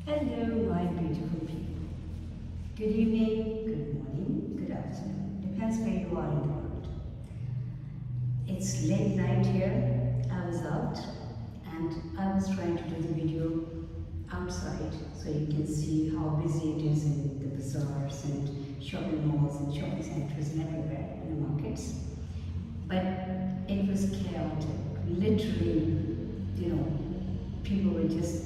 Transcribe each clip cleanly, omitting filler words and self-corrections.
Hello, my beautiful people. Good evening, good morning, good afternoon. Depends where you are in the world. It's late night here. I was out and I was trying to do the video outside so you can see how busy it is in the bazaars and shopping malls and shopping centers and everywhere in the markets. But it was chaotic. Literally, people were just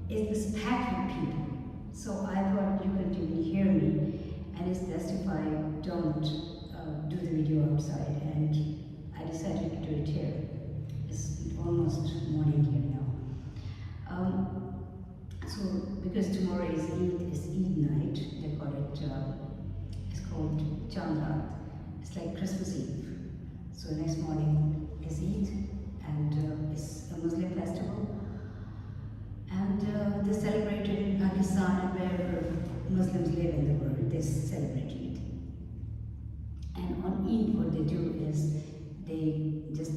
it was packed with people. So I thought you couldn't even hear me, and it's best if I don't do the video outside. And I decided to do it here. It's almost morning here now. So because tomorrow is Eid night, they call it. It's called Chandra. It's like Christmas Eve. So next morning is Eid, and it's a Muslim festival. And they celebrate it in Pakistan and wherever Muslims live in the world, they celebrate Eid. And on Eid, what they do is they just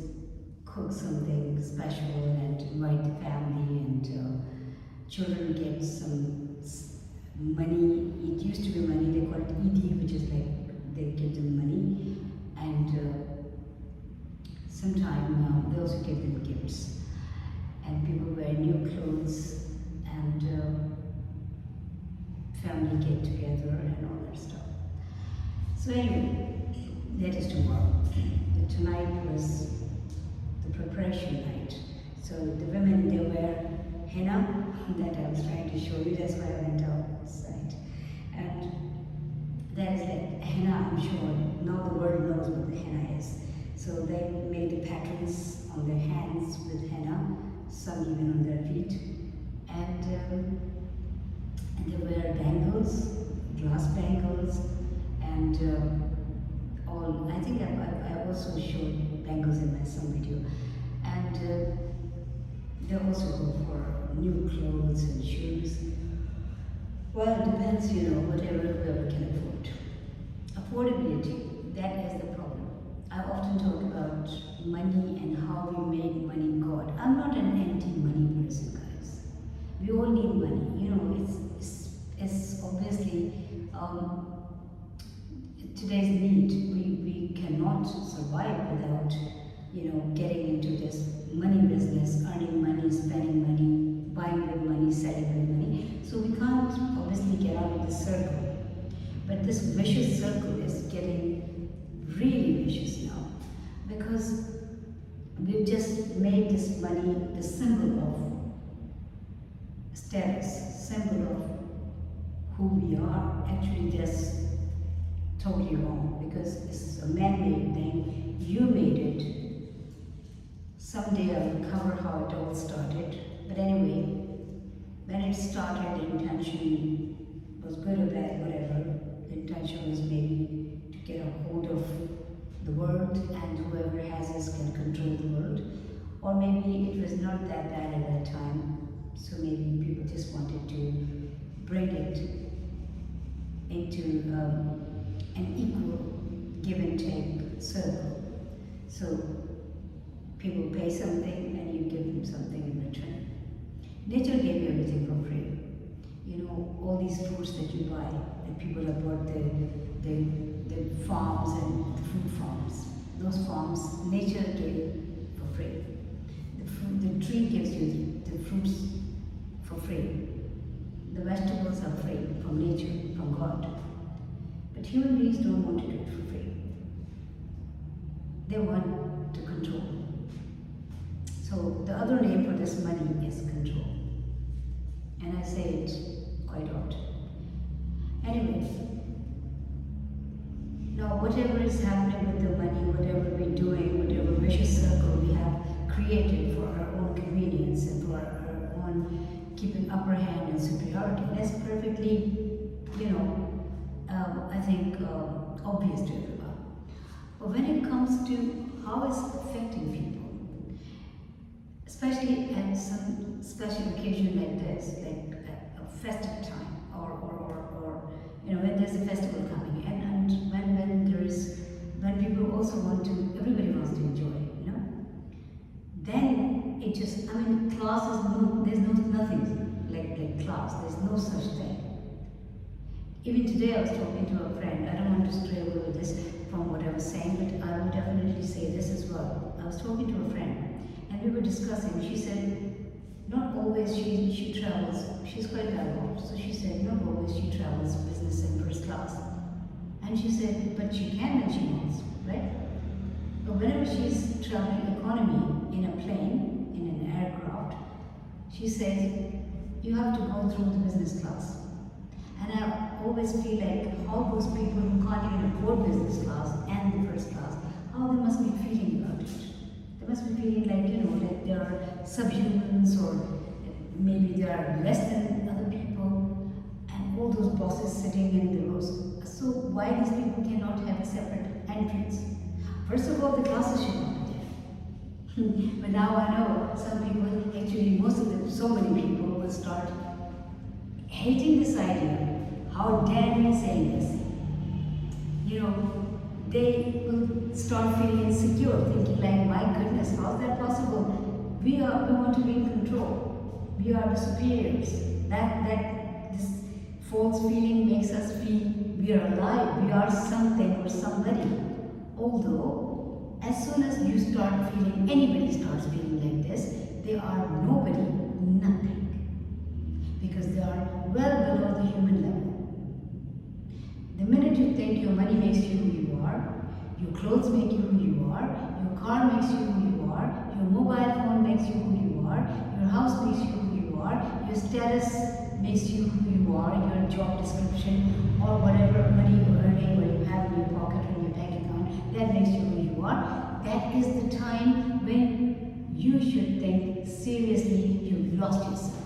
cook something special and invite the family, and children get some money. It used to be money, they call it Eid, which is like they give them money, and sometimes they also give them gifts. And people wear new clothes, and family get together and all that stuff. So anyway, that is tomorrow. Tonight was the preparation night. So the women, they wear henna that I was trying to show you. That's why I went outside. And that is like henna, I'm sure now the world knows what the henna is. So they made the patterns on their hands with henna, some even on their feet, and they wear bangles, glass bangles, and all. I think I also showed bangles in my some video, and they also go for new clothes and shoes. Well, it depends, whatever whoever can afford. Affordability, that is the problem. I often talk about money and how we make money God. I'm not an anti-money person, guys. We all need money. It's obviously today's need. We cannot survive without, getting into this money business, earning money, spending money, buying with money, selling with money. So we can't obviously get out of this circle. But this vicious circle is getting really vicious now, because we've just made this money the symbol of status, symbol of who we are. Actually, that's totally wrong, because it's a man-made thing. You made it. Someday I will cover how it all started. But anyway, when it started, the intention was good or bad, whatever. The intention was maybe to get a hold of the world, and whoever has this can control the world. Or maybe it was not that bad at that time, so maybe people just wanted to bring it into an equal give and take circle. So people pay something and you give them something in return. Nature gave you everything for free. All these fruits that you buy, that people have bought the farms and the fruit farms. Those farms, nature gave for free. The tree gives you the fruits for free. The vegetables are free from nature, from God. But human beings don't want to do it for free. They want to control. So the other name for this money is control. And I say it quite often. Anyway, now whatever is happening with the money, whatever we're doing, whatever vicious circle we have created for our own convenience and for our own keeping upper hand and superiority, that's perfectly, I think obvious to everyone. But when it comes to how it's affecting people, especially at some special occasion like this, like a festive time, or when there's a festival coming, and when people also everybody wants to enjoy, then it just, class is there's nothing like class. no such thing. Even today I was talking to a friend. I don't want to stray away with this from what I was saying, but I will definitely say this as well. I was talking to a friend and we were discussing. She said, not always she travels. She's quite well off. So she said, not always she travels business and first class. And she said, but she can when she wants, right? But whenever she's traveling economy in a plane, in an aircraft, she says, you have to go through the business class. And I always feel like how those people who can't even afford business class and the first class, how they must be feeling about it. They must be feeling like, like they are subhumans, or maybe they are less than other people, and all those bosses sitting in the rows. So why these people cannot have a separate entrance? First of all, the classes should not be there. But now I know some people, actually most of them, so many people will start hating this idea. How dare we say this? They will start feeling insecure, thinking like, my goodness, how is that possible? We want to be in control. We are the superiors. That this false feeling makes us feel we are alive, we are something or somebody. Although, as soon as you start feeling, anybody starts feeling like this, they are nobody, nothing. Because they are well below the human level. The minute you think your money makes you who you are, your clothes make you who you are, your car makes you who you are, your mobile phone makes you who you are, your house makes you who you are, your status makes you who you are, your job description, or whatever money you're earning, or you have in your pocket or in your bank account, that makes you who you are. That is the time when you should think seriously you've lost yourself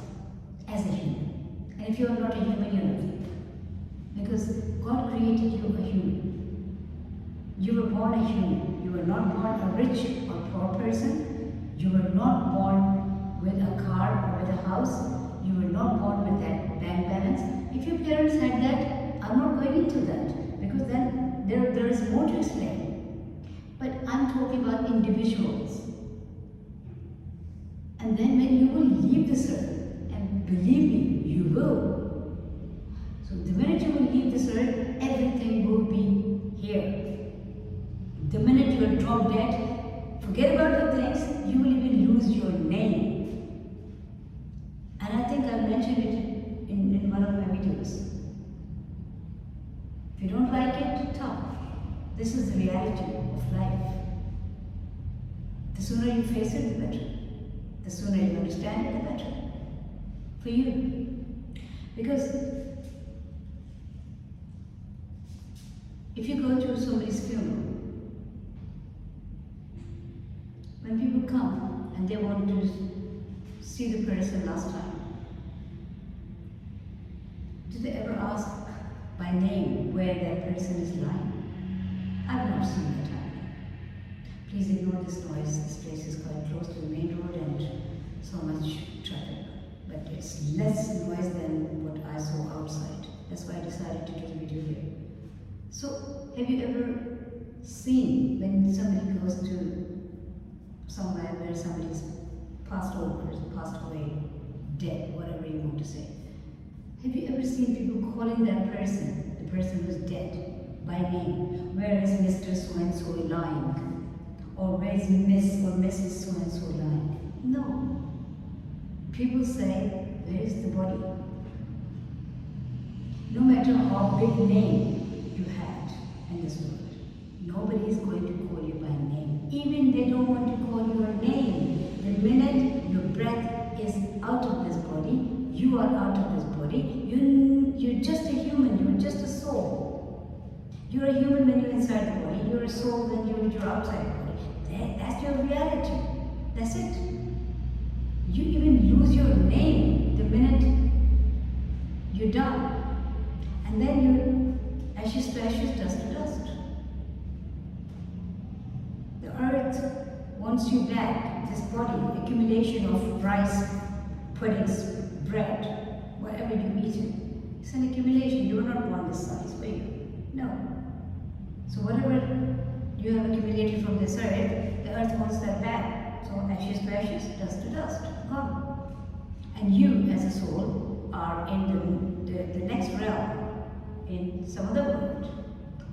as a human. And if you are not a human, you're nothing. Because God created you a human. You were born a human. You were not born a rich or poor person. You were not born with a car or with a house. You were not born with that bank balance. If your parents had that, I'm not going into that, because then there is more to explain. But I'm talking about individuals. And then when you will leave this earth, and believe me, you will. So the minute you will leave this earth, everything will be here. The minute you are drop dead, forget about the things, you will even lose your name. And I think I mentioned it in one of my videos. If you don't like it, tough. This is the reality of life. The sooner you face it, the better. The sooner you understand it, the better. For you. Because if you go to somebody's funeral, when people come and they want to see the person last time, do they ever ask by name where that person is lying? I've not seen that happen. Please ignore this noise. This place is quite close to the main road and so much traffic. But it's less noise than what I saw outside. That's why I decided to do the video here. So, have you ever seen when somebody goes to somewhere where somebody's passed away, dead, whatever you want to say? Have you ever seen people calling that person, the person who's dead, by name? Where is Mr. So-and-so lying? Or where is Miss or Mrs. So-and-so lying? No. People say, where is the body? No matter how big name you had in this world, nobody is going to call you by name. Even they don't want to call your name. The minute your breath is out of this body, you are out of this body. You're just a human. You're just a soul. You're a human when you're inside the body. You're a soul when you're outside the body. That's your reality. That's it. You even lose your name the minute you die. And then you're ashes to ashes, dust to dust. The earth wants you back, this body, accumulation of rice, puddings, bread, whatever you eat it. It's an accumulation. You were not born this size, were you? No. So whatever you have accumulated from this earth, the earth wants that back. So ashes to ashes, dust to dust, gone. And you as a soul are in in some other world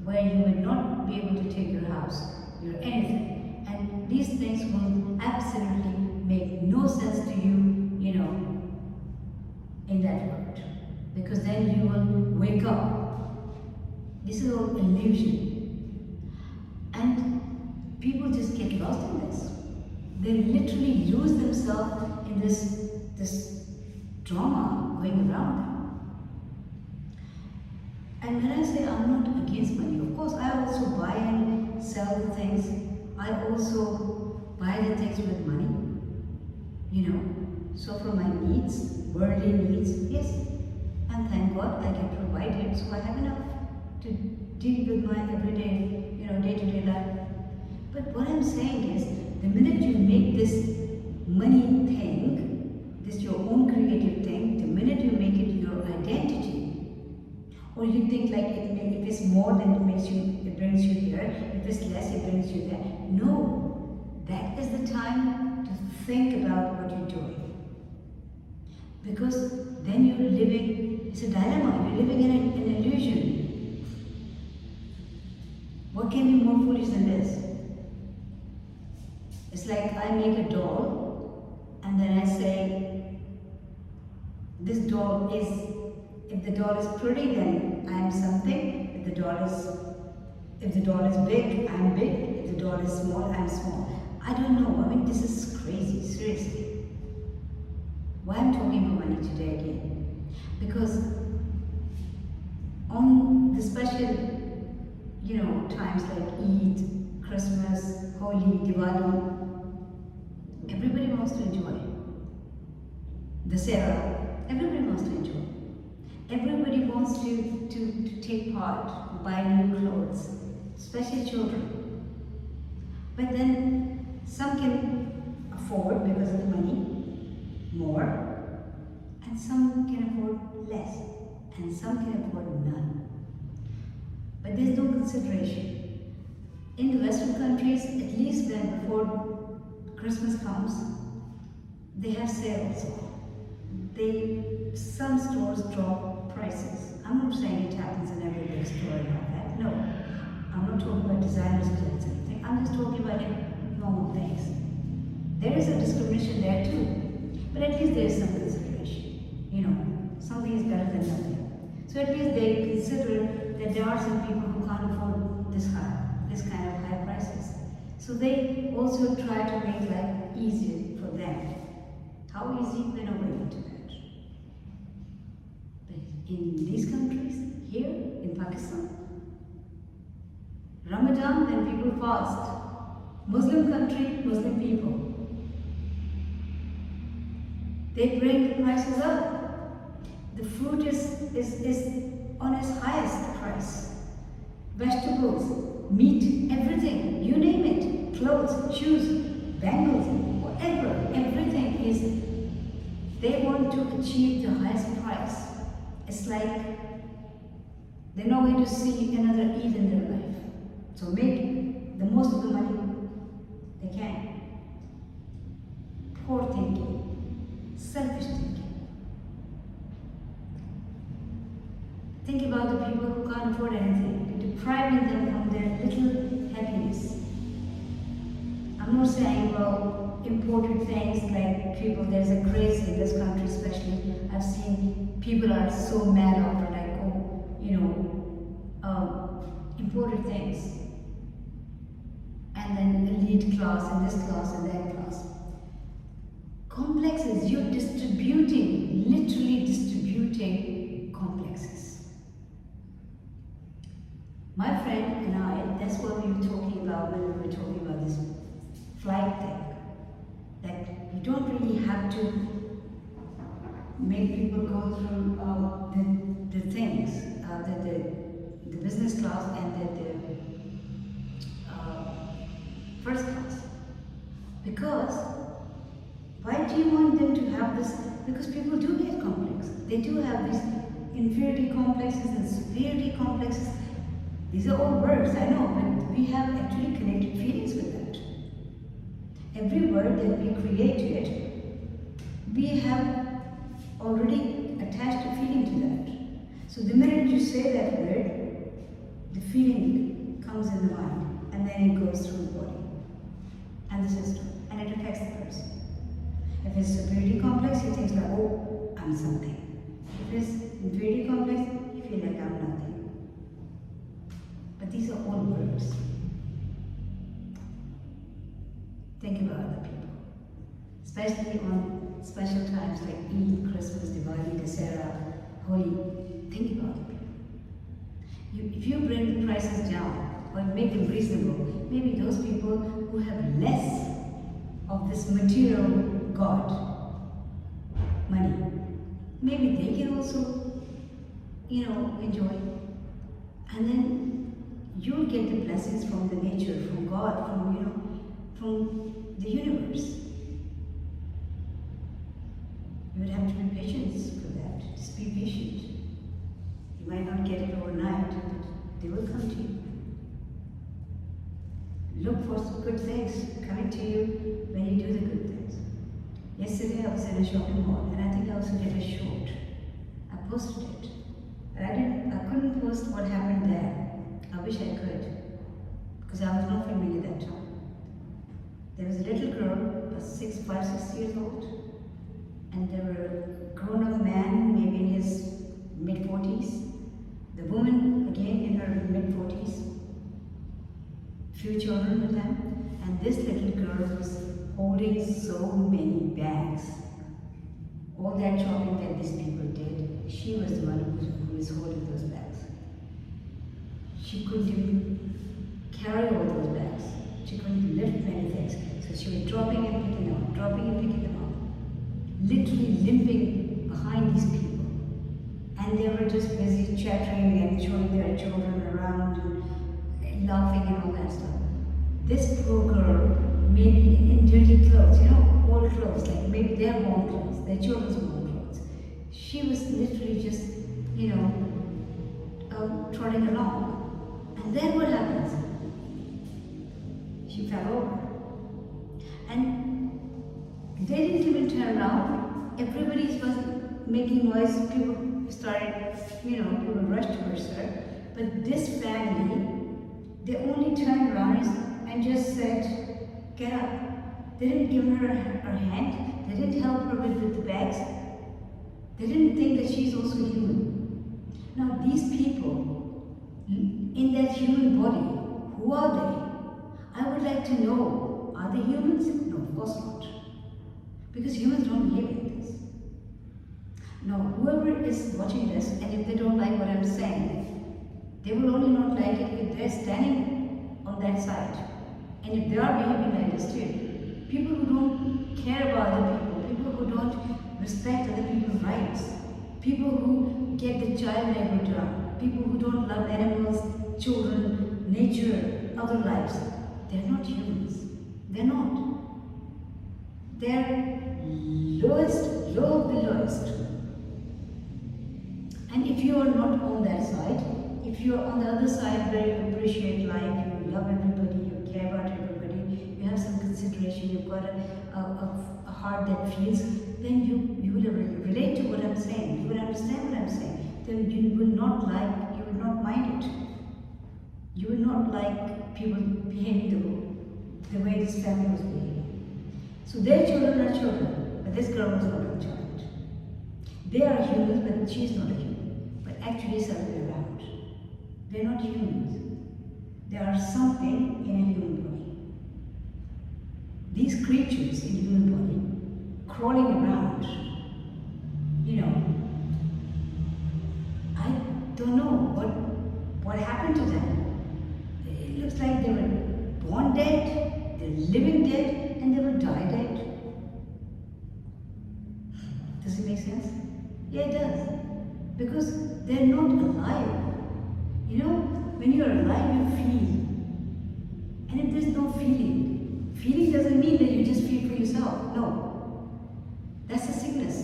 where you will not be able to take your house, your anything. And these things will absolutely make no sense to you, in that world. Because then you will wake up. This is all illusion. And people just get lost in this. They literally lose themselves in this drama going around them. And when I say I'm not against money, of course I also buy and sell things. I also buy the things with money, So for my needs, worldly needs, yes. And thank God I get provided, so I have enough to deal with my everyday, day-to-day life. But what I'm saying is, the minute you make this money thing, this your own creative thing, the minute you make it your identity, or you think like if it's more then it brings you here, if it's less it brings you there. No, that is the time to think about what you're doing. Because then you're living, it's a dilemma, you're living in an illusion. What can be more foolish than this? It's like I make a doll and then I say, this doll is, if the doll is pretty then I am something, if the doll is big, I'm big, if the doll is small, I'm small. I don't know, this is crazy, seriously. Why I'm talking about money today again? Because on the special, times like Eid, Christmas, Holi, Diwali, everybody wants to enjoy. Dussehra, everybody wants to enjoy. Everybody wants to take part, buy new clothes, especially children. But then some can afford because of money more, and some can afford less, and some can afford none. But there's no consideration. In the Western countries, at least when before Christmas comes, they have sales. Some stores drop prices. I'm not saying it happens in every big store and all that. No, I'm not talking about designers' clothes or anything. I'm just talking about normal things. There is a discrimination there too, but at least there is some consideration. Something is better than nothing. So at least they consider that there are some people who can't afford this kind of high prices. So they also try to make life easier for them. How easy? We're not going into that. But in these countries, here in Pakistan, Ramadan, when people fast, Muslim country, Muslim people, they bring the prices up. The fruit is on its highest price. Vegetables, meat, everything, you name it, clothes, shoes, bangles, whatever, everything is, they want to achieve the highest price. It's like they're not going to see another Eid in their life. So make the most of the money they can. Poor thinking, selfish thinking. Think about the people who can't afford anything, depriving them from their little happiness. I'm not saying, imported things like people, there's a craze in this country especially. I've seen people are so mad after imported things. And then elite class and this class and that class. Complexes, you're distributing, literally distributing complexes. My friend and I, that's what we were talking about when we were talking about this flight thing. That you don't really have to make people go through the things, the business class and the first class. Because why do you want them to have this? Because people do get complex. They do have these inferiority complexes and superiority complexes. These are all words, I know, but we have actually connected feelings with that. Every word that we created, we have already attached a feeling to that. So the minute you say that word, the feeling comes in the mind and then it goes through the body and the system and it affects the person. If it's superiority complex, he thinks like, oh, I'm something. If it's inferiority complex, you feel like I'm nothing. But these are all words. Think about other people. Especially on special times like Eid, Christmas, Diwali, Dasera, Holi. Think about it. If you bring the prices down or make them reasonable, maybe those people who have less of this material God, money, maybe they can also, enjoy. And then you'll get the blessings from the nature, from God, from the universe. You would have to be patient for that. Just be patient. You might not get it overnight, but they will come to you. Look for some good things coming to you when you do the good things. Yesterday I was in a shopping mall and I think I also did a short. I posted it. But I couldn't post what happened there. I wish I could. Because I was not filming at that time. There was a little girl, 5, 6 years old, and there were a grown-up man, maybe in his mid-40s, the woman, again, in her mid-40s, few children with them, and this little girl was holding so many bags. All that shopping that these people did, she was the one who was holding those bags. She couldn't even carry all those bags. She couldn't lift many things. So she was dropping and picking them up, dropping and picking them up. Literally limping behind these people. And they were just busy chattering and showing their children around and laughing and all that stuff. This poor girl, maybe in dirty clothes, old clothes, like maybe their own clothes, their children's own clothes. She was literally just, trotting along. And then what happens? She fell over. And they didn't even turn around. Everybody was making noise. People started, people rushed towards her. But this family, they only turned around and just said, get up. They didn't give her her hand. They didn't help her with the bags. They didn't think that she's also human. Now these people, in that human body, who are they? I would like to know, are they humans? No, of course not. Because humans don't behave like this. Now, whoever is watching this, and if they don't like what I'm saying, they will only not like it if they're standing on that side. And if they are behaving like this too. People who don't care about other people, people who don't respect other people's rights, people who get the child labor done, people who don't love animals, children, nature, other lives, they're not humans. They're not. They're low of the lowest. And if you are not on that side, if you're on the other side where you appreciate life, you love everybody, you care about everybody, you have some consideration, you've got a heart that feels, then you will relate to what I'm saying, you will understand what I'm saying. Then you will not mind it. You will not like people behaving the way this family was behaving. So their children are children, but this girl was not a child. They are humans, but she's not a human. But actually it's the other way around. They're not humans. They are something in a human body. These creatures in a human body, crawling around, I don't know what happened to them. It looks like they were born dead, they're living dead, and they will die dead. Does it make sense? Yeah, it does. Because they're not alive. When you're alive, you feel. And if there's no feeling doesn't mean that you just feel for yourself. No. That's a sickness.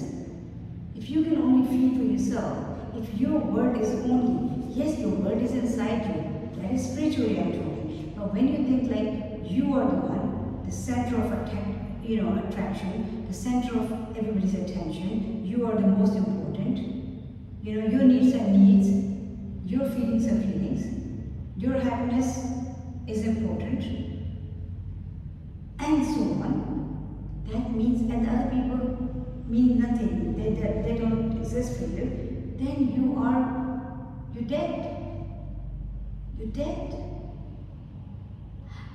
If you can only feel for yourself, if your world is only, yes, your world is inside you. That is spiritually I'm talking. But when you think like you are the one, the center of attraction, the center of everybody's attention, you are the most important. Your needs are needs, exist for you, then you're dead. You're dead.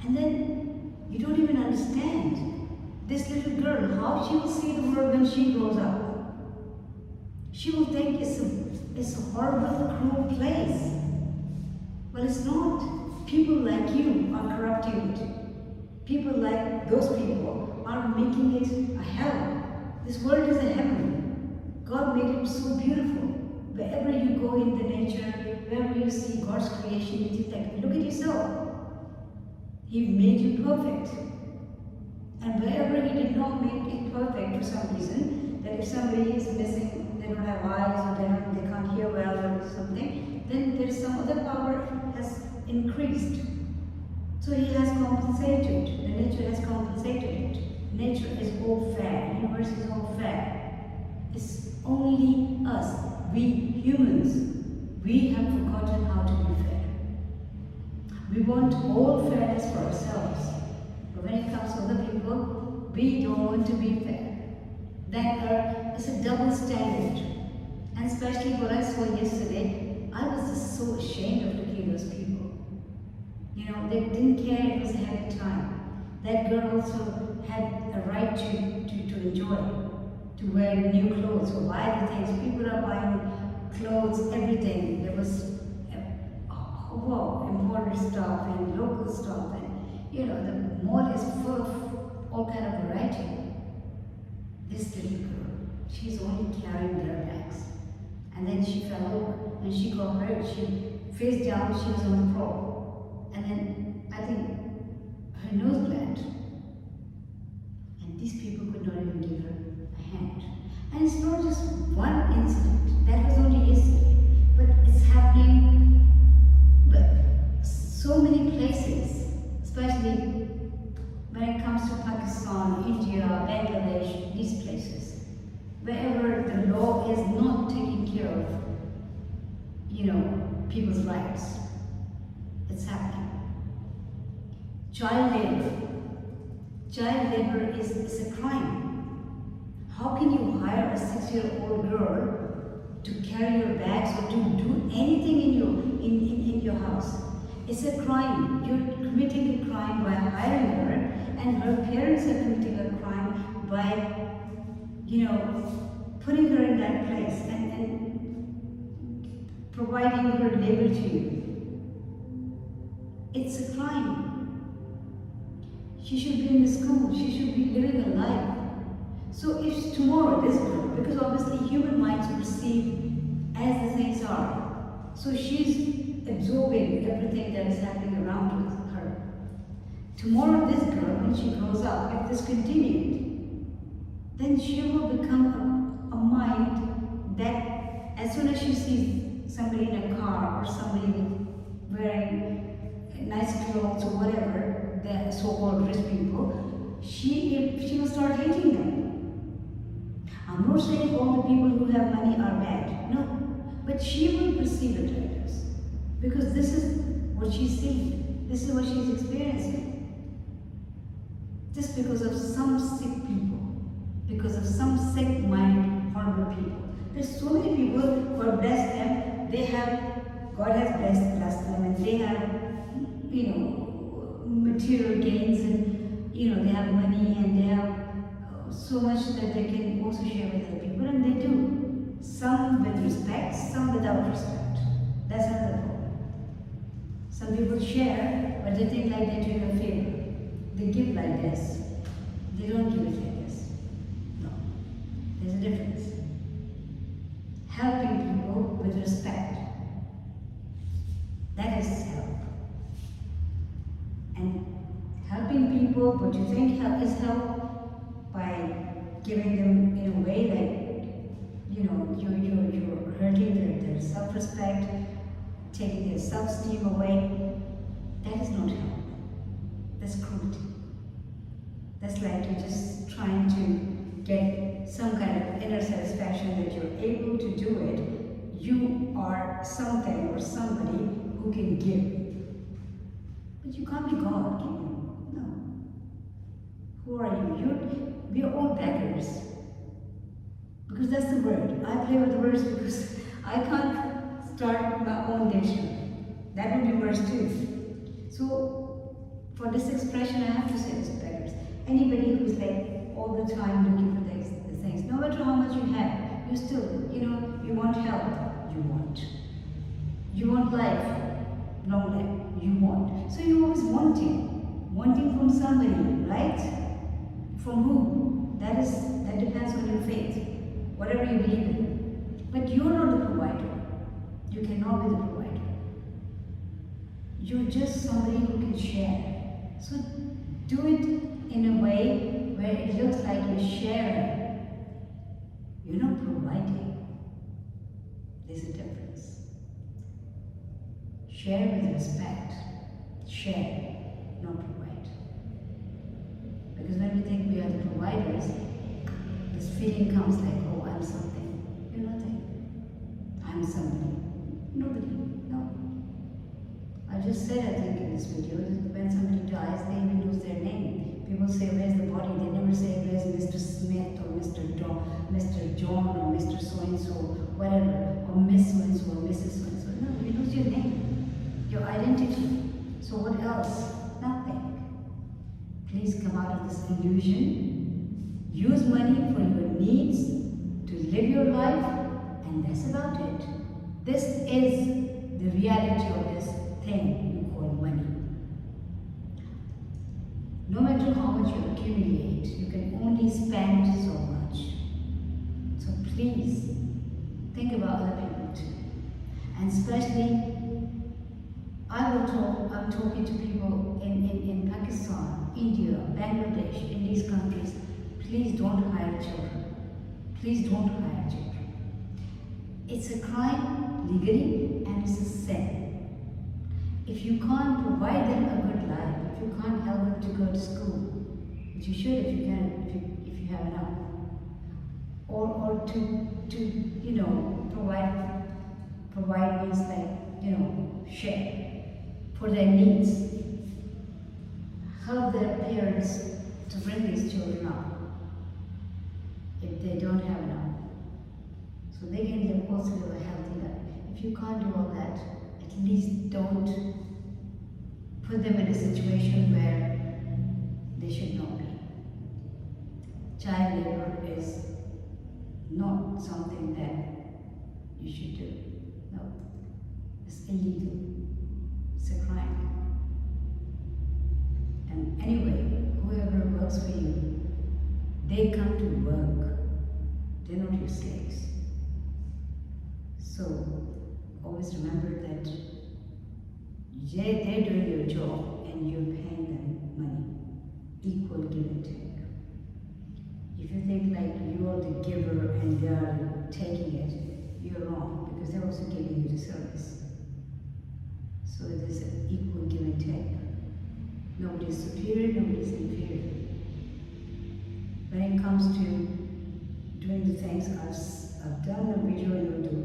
And then you don't even understand this little girl, how she will see the world when she grows up. She will think it's a horrible, cruel place. Well, it's not. People like you are corrupting it. People like those people are making it a hell. This world is a heaven. God made it so beautiful. Wherever you go in the nature, wherever you see God's creation, you think, look at yourself. He made you perfect. And wherever He did not make it perfect for some reason, that if somebody is missing, they don't have eyes or they can't hear well or something, then there is some other power has increased. So He has compensated. The nature has compensated it. Nature is all fair. Universe is all fair. It's only us, we humans. We have forgotten how to be fair. We want all fairness for ourselves. But when it comes to other people, we don't want to be fair. Then it's a double standard. And especially what I saw yesterday, I was just so ashamed of looking at those people. You know, they didn't care it was a heavy time. That girl also had a right to enjoy, to wear new clothes, or buy the things. People are buying clothes, everything. There was imported stuff and local stuff, and you know, the mall is full of all kind of variety. This little girl, she's only carrying their bags. And then she fell over and she got hurt. She face down, she was on the floor. And then I think her nose bled. And these people could not even give her a hand. And it's not just one incident. That was only yesterday. But it's happening so many places, especially when it comes to Pakistan, India, Bangladesh, these places, wherever the law is not taking care of, you know, people's rights. It's happening. Child labor. Child labor is a crime. How can you hire a 6-year-old girl to carry your bags or to do anything in your house? It's a crime. You're committing a crime by hiring her, and her parents are committing a crime by, you know, putting her in that place and providing her labor to you. It's a crime. She should be in the school. She should be living a life. So if tomorrow this girl, because obviously human minds perceive as the things are, so she's absorbing everything that is happening around with her. Tomorrow this girl, when she grows up, if this continued, then she will become a mind that as soon as she sees somebody in a car or somebody wearing nice clothes or whatever, the so-called rich people, she will start hating them. I'm not saying all the people who have money are bad, no, but she will perceive it like this. Because this is what she's seeing. This is what she's experiencing. Just because of some sick people. Because of some sick-minded, horrible people. There's so many people who are blessed and they have, God has blessed them, and they have, you know, material gains, and, you know, they have money and they have so much that they can also share with other people, and they do. Some with respect, some without respect. That's another problem. Some people share, but they think like they're doing a favor. They give like this. They don't give it like this. No. There's a difference. Helping people with respect. That is help. And helping people, what you think help is help, by giving them in a way that, you know, you're hurting their self-respect, taking their self-esteem away. That is not help. That's cruelty. That's like you're just trying to get some kind of inner satisfaction that you're able to do it. You are something or somebody who can give. But you can't be God giving. No. Who are you? We are all beggars. Because that's the word. I play with the words because I can't start my own dictionary. That would be worse too. So for this expression, I have to say this, beggars. Anybody who's like all the time looking for the things, no matter how much you have, you still, you want health, you want. You want life, long life, you want. So you're always wanting from somebody, right? From who? That depends on your faith, whatever you believe in. But you're not the provider. You cannot be the provider. You're just somebody who can share. So do it in a way where it looks like you're sharing. You're not providing. There's a difference. Share with respect. Share, not provide. Because when we think we are the providers, this feeling comes like, oh, I'm something. You're nothing. I'm somebody. Nobody. No. I just said, I think, in this video, that when somebody dies, they even lose their name. People say, where's the body? They never say, where's Mr. Smith or Mr. John or Mr. So-and-so, whatever, or Miss so-and-so or Mrs. So-and-so. No, you lose your name, your identity. So what else? Nothing. Please come out of this illusion. Use money for your needs to live your life, and that's about it. This is the reality of this thing you call money. No matter how much you accumulate, you can only spend so much. So please think about other people too. And especially, I'm talking to people in Pakistan, India, Bangladesh, in these countries. Please don't hire children. Please don't hire children. It's a crime legally and it's a sin. If you can't provide them a good life, if you can't help them to go to school, which you should if you can, if you have enough, or to provide means like share for their needs, help their parents to bring these children up if they don't have enough, so they can live also live a healthy life. If you can't do all that, at least don't put them in a situation where they should not be. Child labor is not something that you should do. No, it's illegal. It's a crime. And anyway, whoever works for you, they come to work. They're not your slaves. So always remember that they're doing your job and you're paying them money. Equal give and take. If you think like you are the giver and they are taking it, you're wrong, because they're also giving you the service. So there's an equal give and take. Nobody's superior, nobody's inferior. When it comes to doing the things I've done a video you'll do,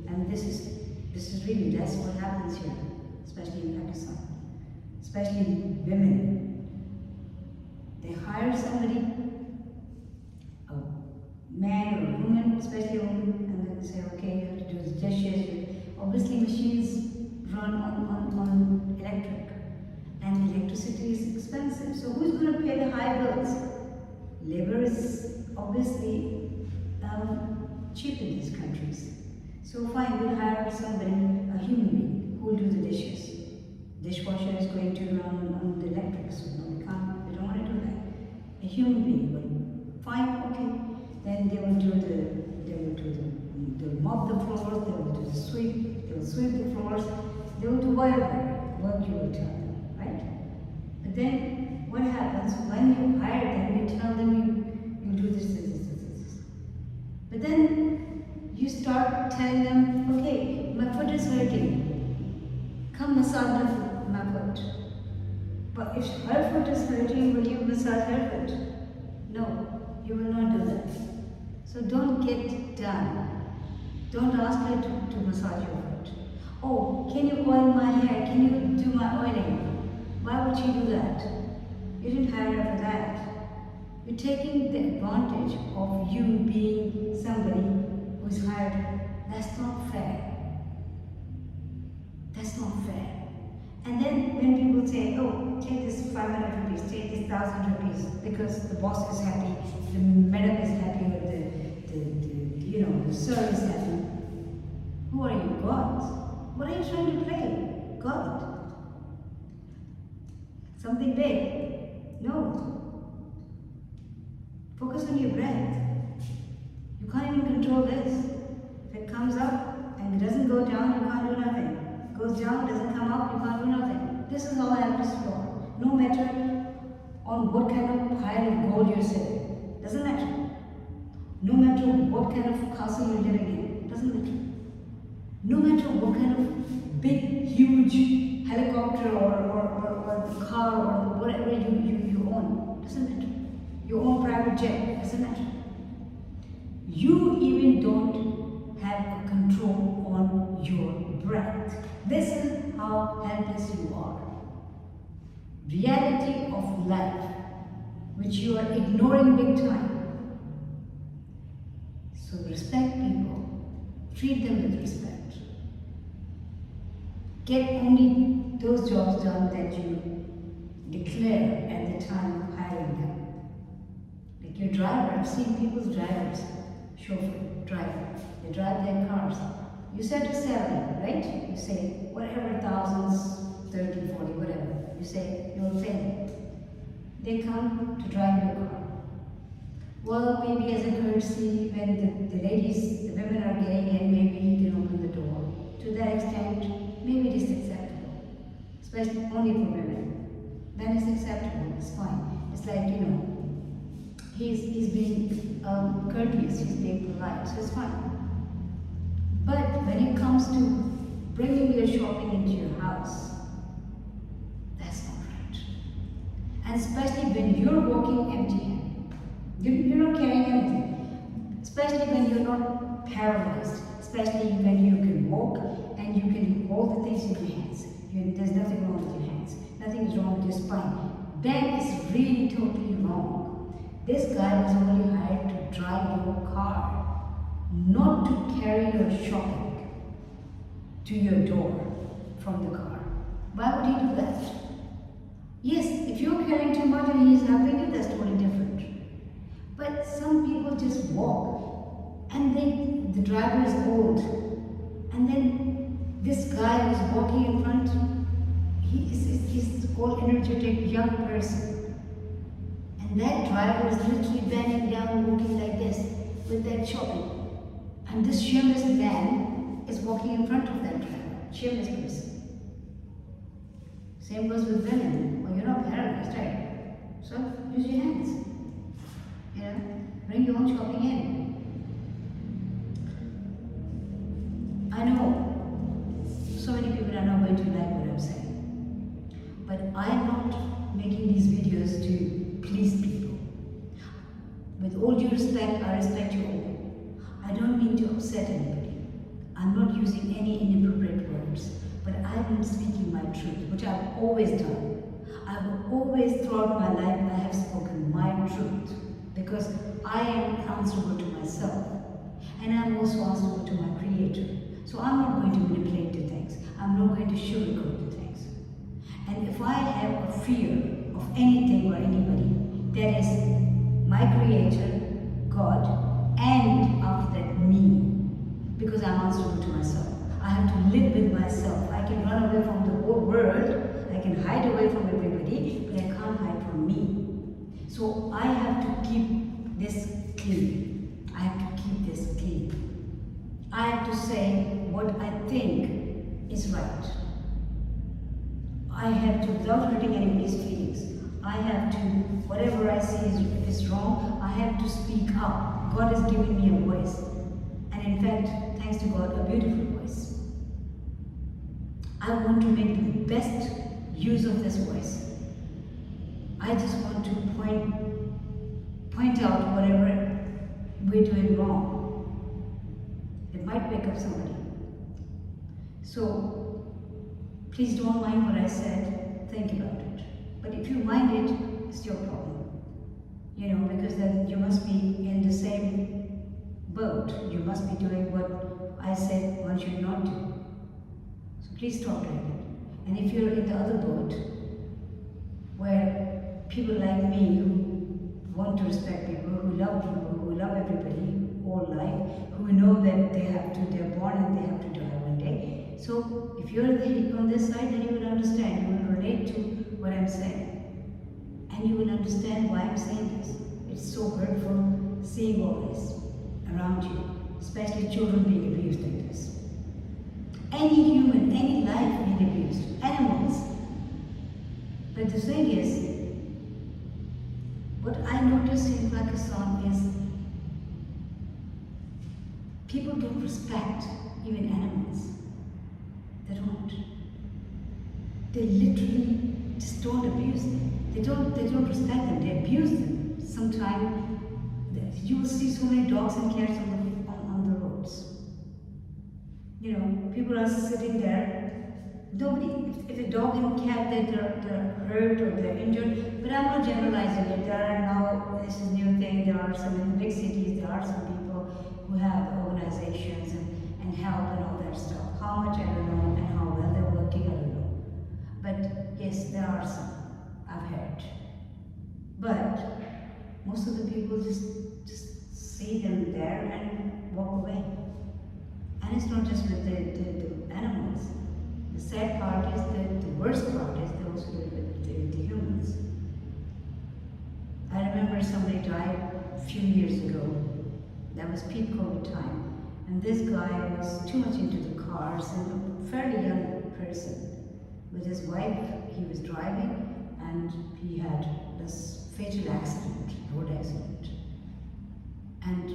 and this is really, that's what happens here, especially in Pakistan, especially women. They hire somebody, a man or a woman, especially a woman, and then they say, okay, you have to do the dishes. Obviously machines run on electric, and electricity is expensive. So who's going to pay the high bills? Labor is obviously cheap in these countries. So fine, we'll hire somebody, a human being, who will do the dishes. Dishwasher is going to run on the electric, so no, we don't want to do that. A human being will, fine, okay. Then they will they'll mop the floors, they will do the sweep, they will sweep the floors, they will do whatever work you will tell them, right? But then what happens when you hire them, you tell them you do this. But then you start telling them, okay, my foot is hurting. Come massage my foot. But if her foot is hurting, will you massage her foot? No, you will not do that. So don't get done. Don't ask her to massage your foot. Oh, can you oil my hair? Can you do my oiling? Why would she do that? You didn't hire her for that. You're taking the advantage of you being somebody who's hired. That's not fair. That's not fair. And then when people say, oh, take this 500 rupees, take this 1,000 rupees, because the boss is happy, the madam is happy, or the sir is happy. Who are you, God? What are you trying to play? God? Something big? No. Focus on your breath. You can't even control this. If it comes up and it doesn't go down, you can't do nothing. It goes down, doesn't come up, you can't do nothing. This is how helpless you are. No matter on what kind of pile of gold you're sitting. Doesn't matter. No matter what kind of castle you're living in. Doesn't matter. No matter what kind of big, huge helicopter or the car or whatever you own. Doesn't matter. Your own private jet. Doesn't matter. You even don't have a control on your breath. This is how helpless you are. Reality of life, which you are ignoring big time. So respect people, treat them with respect. Get only those jobs done that you declare at the time of hiring them. Like your driver, I've seen people's drivers, chauffeur, driver, they drive their cars. You set a salary, right? You say whatever, thousands, 30, 40, whatever. You say you'll pay them. They come to drive your car. Well, maybe as a courtesy, when the ladies, the women are getting in, maybe you can open the door. To that extent, maybe it is acceptable. Especially only for women. Then it's acceptable, it's fine. It's like, he's being courteous, he's being polite, so it's fine. But when it comes to bringing your shopping into your house, that's not right. And especially when you're walking empty-handed. You're not carrying anything. Especially when you're not paralyzed. Especially when you can walk and you can do all the things in your hands. There's nothing wrong with your hands. Nothing is wrong with your spine. That is really totally wrong. This guy was only hired to drive your car, not to carry your shopping to your door from the car. Why would he do that? Yes, if you're carrying too much and he's helping you, that's totally different. But some people just walk, and then the driver is old, and then this guy who's walking in front, he's called energetic young person. And that driver is literally bending down, walking like this, with that shopping. And this shameless man is walking in front of that driver, shameless person. Same goes with women. Well, you're not paralyzed, right? So use your hands. Bring your own shopping in. I know so many people are not going to like what I'm saying. But I'm not making these videos to please people. With all due respect, I respect you all. I don't mean to upset anybody. I'm not using any inappropriate words, but I'm speaking my truth, which I've always done. I've always, throughout my life, I have spoken my truth, because I am answerable to myself, and I'm also answerable to my Creator. So I'm not going to manipulate the things. I'm not going to sugarcoat the things. And if I have a fear of anything or anybody, that is my Creator, God, and after that me, because I'm answerable to myself. I have to live with myself. I can run away from the whole world, I can hide away from everybody, but I can't hide from me. So I have to keep this clean. I have to keep this clean. I have to say what I think is right. I have to, without hurting anybody's feelings, I have to, whatever I see is wrong, I have to speak up. God has given me a voice. And in fact, thanks to God, a beautiful voice. I want to make the best use of this voice. I just want to point out whatever we're doing wrong. It might wake up somebody. So please don't mind what I said. Think about it. But if you mind it, it's your problem. because then you must be in the same boat. You must be doing what I said one should not do. So please stop doing it. And if you're in the other boat, where people like me who want to respect people, who love everybody, all life, who know that they're born and they have to die one day. So if you're on this side, then you will understand, you will relate to what I'm saying. And you will understand why I'm saying this. It's so hurtful seeing all this around you, especially children being abused like this. Any human, any life being abused, animals. But the thing is, what I noticed in Pakistan is people don't respect even animals. They don't. They literally just don't abuse them. They don't respect them. They abuse them. Sometimes you will see so many dogs and cats on the roads. People are sitting there. Nobody, if a dog and cat they're hurt or they're injured, but I'm not generalizing it. There are now, this is a new thing, there are some in the big cities, there are some people who have organizations and help and all that stuff. How much I don't know and how well they're working, I don't know. But yes, there are some, I've heard. But most of the people just see them there and walk away. And it's not just with the animals. The sad part is that the worst part is they also do it with the humans. I remember somebody died a few years ago. That was peak COVID time. And this guy was too much into the cars and a fairly young person. With his wife, he was driving and he had this fatal accident, road accident. And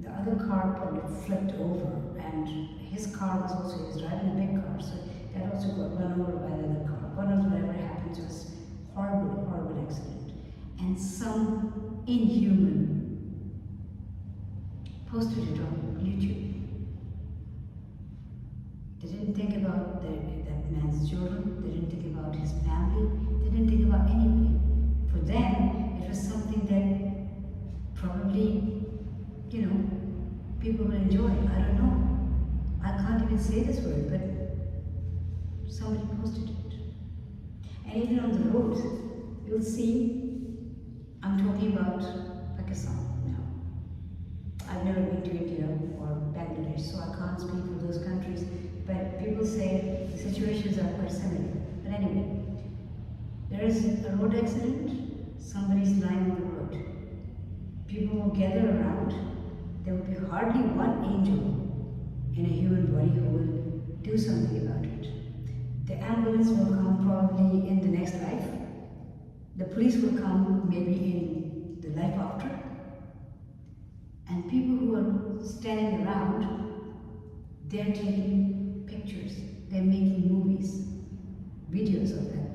the other car probably flipped over and his car was also, he was driving a big car, so that also got run over by the other car. God knows whatever happened, it was horrible, horrible accident. And some inhuman posted it on YouTube. They didn't think about that man's children, they didn't think about his family, they didn't think about anybody. For them, it was something that probably, people will enjoy. I don't know. I can't even say this word, but somebody posted it. And even on the roads, you'll see, I'm talking about Pakistan now. I've never been to India or Bangladesh, so I can't speak for those countries, but people say the situations are quite similar. But anyway, there is a road accident, somebody's lying on the road. People will gather around. There will be hardly one angel in a human body who will do something about it. The ambulance will come probably in the next life. The police will come maybe in the life after. And people who are standing around, they're taking pictures. They're making movies, videos of that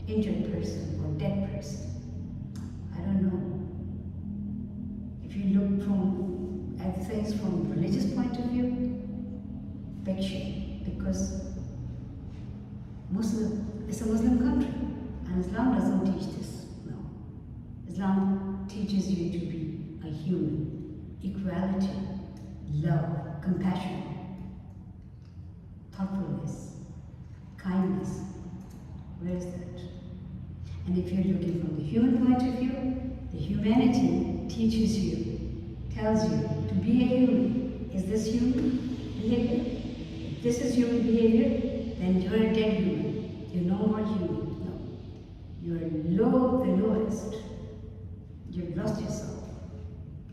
injured person or dead person. I don't know. If you look at things from a religious point of view, big shame, because it's a Muslim country, and Islam doesn't teach this. No, Islam teaches you to be a human, equality, love, compassion, thoughtfulness, kindness. Where is that? And if you're looking from the human point of view, the humanity teaches you, tells you to be a human. Is this human behavior? If this is human behavior, then you're a dead human. You're no more human. No. You're the lowest. You've lost yourself.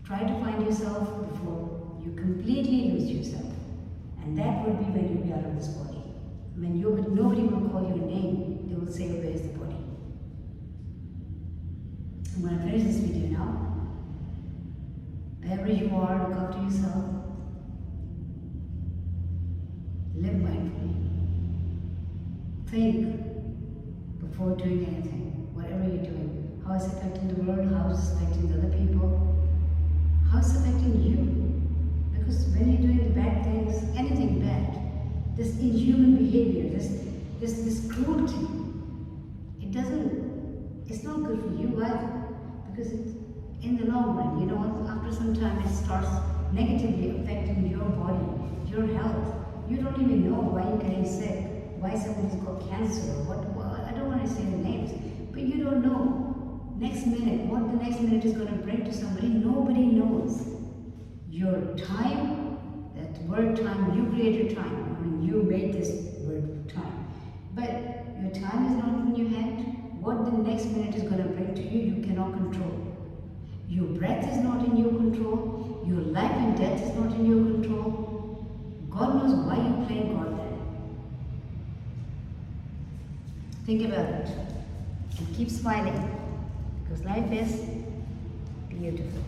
Try to find yourself before you completely lose yourself. And that would be when you be out of this body. When nobody will call your name, they will say, where is the body? I'm going to finish this video now. Wherever you are, look after yourself. Live mindfully. Think before doing anything, whatever you're doing. How it's affecting the world, how it's affecting other people, how it's affecting you. Because when you're doing the bad things, anything bad, this inhuman behavior, this cruelty, it's not good for you, Why? Because it's in the long run, you know, after some time it starts negatively affecting your body, your health. You don't even know why you're getting sick, why somebody's got cancer, I don't want to say the names, but you don't know next minute, what the next minute is going to bring to somebody. Nobody knows. Your time, that word time, you created time. I mean, you made this word time. But your time is not in your hand. What the next minute is going to bring to you, you cannot control. Your breath is not in your control. Your life and death is not in your control. God knows why you play God then. Think about it. And keep smiling. Because life is beautiful.